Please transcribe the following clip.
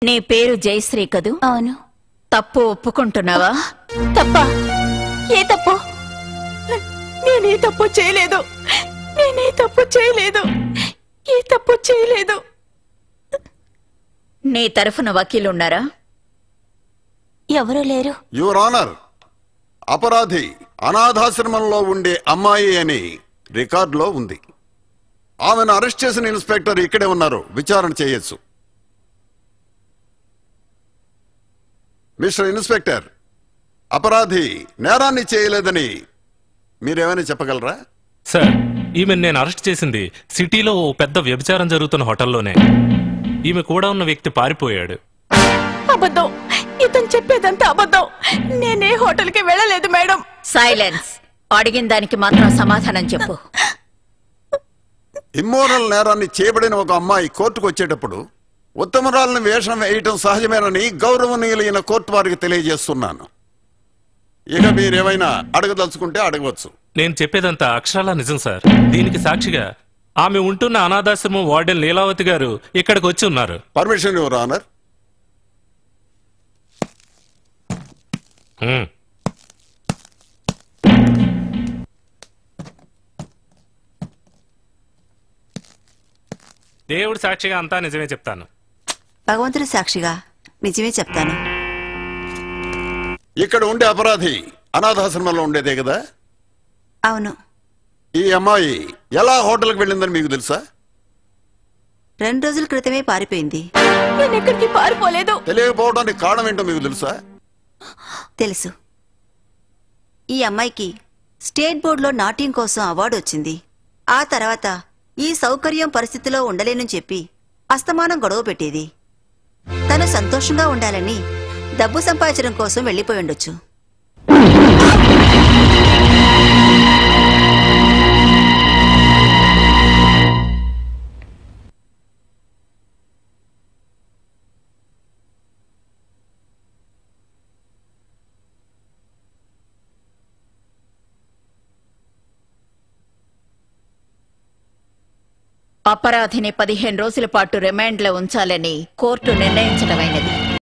నీ పేరు జయశ్రీ కదూ? అవును. తప్పు ఒప్పుకుంటున్నావా? తప్ప? ఏ తప్పు? నేనే తప్పు చేయలేదు. నేనే తప్పు చేయలేదు. ఏ తప్పు చేయలేదు. నీ తరఫున వకీలున్నారా? ఎవరూ లేరు. యువర్ ఆనర్, అపరాధి అనాథాశ్రమంలో ఉండే అమ్మాయి అని రికార్డులో ఉంది. ఆమెను అరెస్ట్ చేసిన ఇన్స్పెక్టర్ ఇక్కడే ఉన్నారు, విచారణ చేయొచ్చు. మిస్టర్ ఇన్స్పెక్టర్, అపరాధి నేరాన్ని చేయలేదని మీరేమైనా చెప్పగలరా? సార్, ఈమెను నేను అరెస్ట్ చేసింది సిటీలో ఓ పెద్ద వ్యభిచారం జరుగుతున్న హోటల్లోనే. ఈమె కూడా ఉన్న వ్యక్తి పారిపోయాడు. అబద్ధం. ఇతను చెప్పేదంతా అబద్ధం. నేనే హోటల్కి వెళ్ళలేదు మేడం. సైలెన్స్. అడిగిన దానికి మాత్రం సమాధానం చెప్పు. ఇమ్మోరల్ నేరాన్ని చేయబడిన ఒక అమ్మాయి కోర్టుకు వచ్చేటప్పుడు ఉత్తమరాలను వేషం వేయటం సహజమేనని గౌరవనీయులైన కోర్టు వారికి తెలియజేస్తున్నాను. ఇక మీరేమైనా అడగదలుచుకుంటే అడగవచ్చు. నేను చెప్పేదంతా అక్షరాలా నిజం సార్. దీనికి సాక్షిగా ఆమె ఉంటున్న అనాథాశ్రమం వార్డెన్ లీలావతి గారు ఇక్కడికి వచ్చి ఉన్నారు. Permission your honour. దేవుడి సాక్షిగా అంతా నిజమే చెప్తాను. భగవంతుడి సాక్షిగా నిజమే చెప్తాను. ఇక్కడ ఉండే అపరాధి అనాథాశ్రమంలో ఉండేదే కదా? అవును. ఈ అమ్మాయి ఎలా హోటల్కి వెళ్ళిందని మీకు తెలుసా? 2 రోజుల క్రితమే పారిపోయింది. నేను ఎక్కడికి పారిపోలేదు. తెలియకపోవడానికి కారణం ఏంటో మీకు తెలుసా? తెలుసు. ఈ అమ్మాయికి స్టేట్ బోర్డులో నాట్యం కోసం అవార్డు వచ్చింది. ఆ తర్వాత ఈ సౌకర్యం పరిస్థితిలో ఉండలేనని చెప్పి అస్తమానం గొడవ పెట్టేది. తను సంతోషంగా ఉండాలని డబ్బు సంపాదించడం కోసం వెళ్లిపోయి ఉండొచ్చు. అపరాధిని 15 రోజుల పాటు రిమాండ్లో ఉంచాలని కోర్టు నిర్ణయించడమైనది.